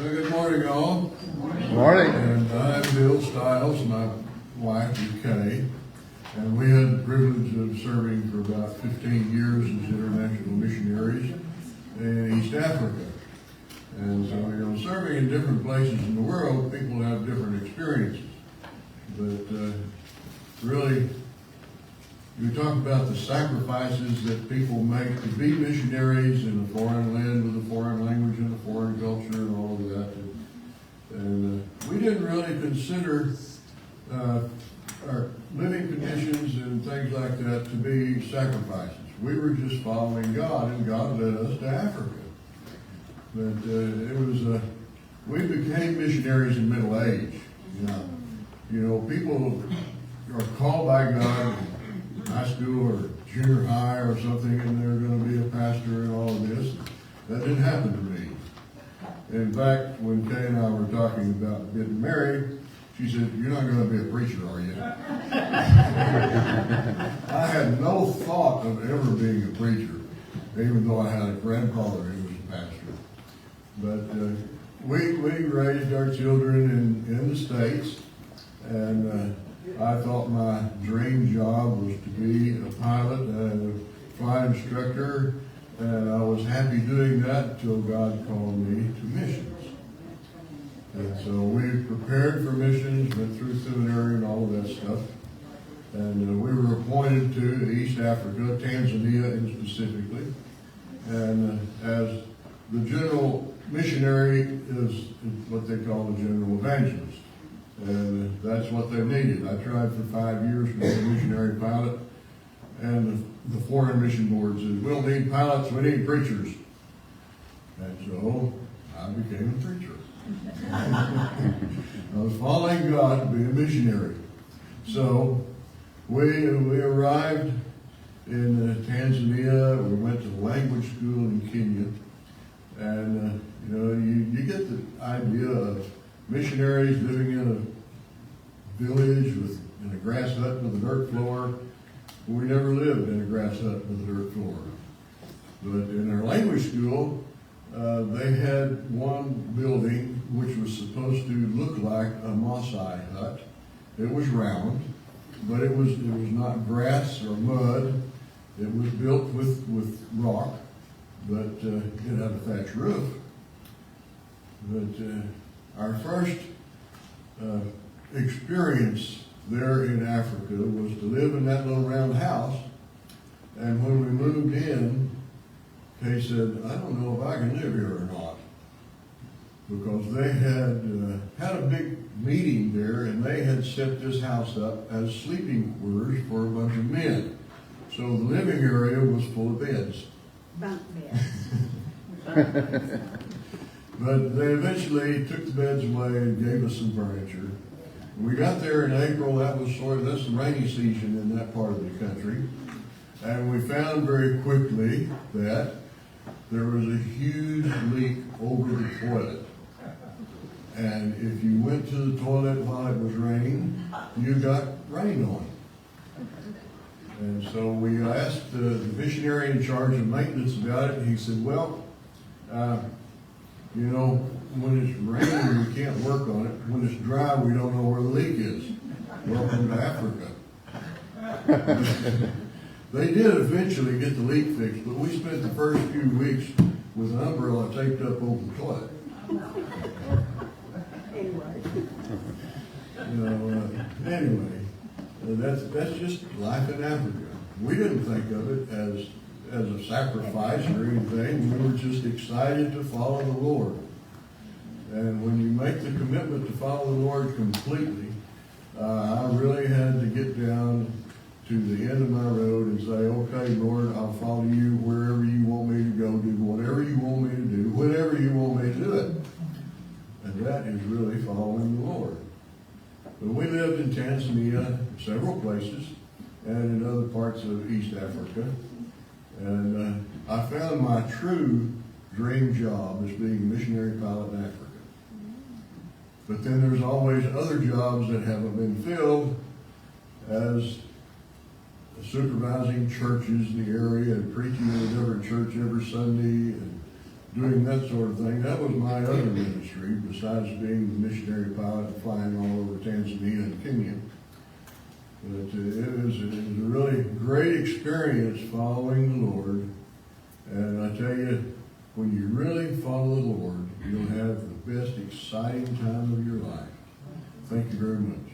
Good morning, all. Morning. And I'm Bill Stiles, my wife is Kay, and we had the privilege of serving for about 15 years as international missionaries in East Africa. And so, serving in different places in the world, people have different experiences. But really, you talk about the sacrifices that people make to be missionaries in a foreign land with a foreign language and a foreign culture and all of that. And we didn't really consider our living conditions and things like that to be sacrifices. We were just following God, and God led us to Africa. But we became missionaries in middle age. People are called by God in high school or junior high or something, and they're going to be a pastor and all of this. That didn't happen to me. In fact, when Kay and I were talking about getting married, she said, "You're not going to be a preacher, are you?" I had no thought of ever being a preacher, even though I had a grandfather who was a pastor. But we raised our children in the States, and I thought my dream job was to be a pilot and a flight instructor, and I was happy doing that until God called me to missions. And so we prepared for missions, went through seminary and all of that stuff. And we were appointed to East Africa, Tanzania specifically. And as the general missionary is what they call the general evangelist. And that's what they needed. I tried for 5 years to be a missionary pilot. And the foreign mission board said, "We don't need pilots, we need preachers." And so I became a preacher. I was following God to be a missionary. So we arrived in Tanzania. We went to language school in Kenya. And, you get the idea of missionaries living in a village in a grass hut with a dirt floor. We never lived in a grass hut with a dirt floor. But in our language school, they had one building which was supposed to look like a Maasai hut. It was round, but it was not grass or mud. It was built with rock, but it had a thatched roof. But our first experience there in Africa was to live in that little round house. And when we moved in, Kay said, "I don't know if I can live here or not." Because they had a big meeting there, and they had set this house up as sleeping quarters for a bunch of men. So the living area was full of beds. Bunk beds. But they eventually took the beds away and gave us some furniture. We got there in April. That's the rainy season in that part of the country. And we found very quickly that there was a huge leak over the toilet. And if you went to the toilet while it was raining, you got rain on. And so we asked the missionary in charge of maintenance about it, and he said, "Well, when it's raining, we can't work on it. When it's dry, we don't know where the leak is. Welcome to Africa." They did eventually get the leak fixed, but we spent the first few weeks with an umbrella taped up over the toilet. Anyway, that's just life in Africa. We didn't think of it as a sacrifice or anything. We were just excited to follow the Lord. And when you make the commitment to follow the Lord completely, I really had to get down to the end of my road and say, "Okay, Lord, I'll follow you wherever you want me to go, do whatever you want me to do, whenever you want me to do it." And that is really following the Lord. But we lived in Tanzania, several places, and in other parts of East Africa. And I found my true dream job as being a missionary pilot in Africa. But then there's always other jobs that haven't been filled, as supervising churches in the area and preaching in a different church every Sunday, and doing that sort of thing. That was my other ministry, besides being the missionary pilot and flying all over Tanzania and Kenya. But it was a really great experience following the Lord. And I tell you, when you really follow the Lord, you'll have the best exciting time of your life. Thank you very much.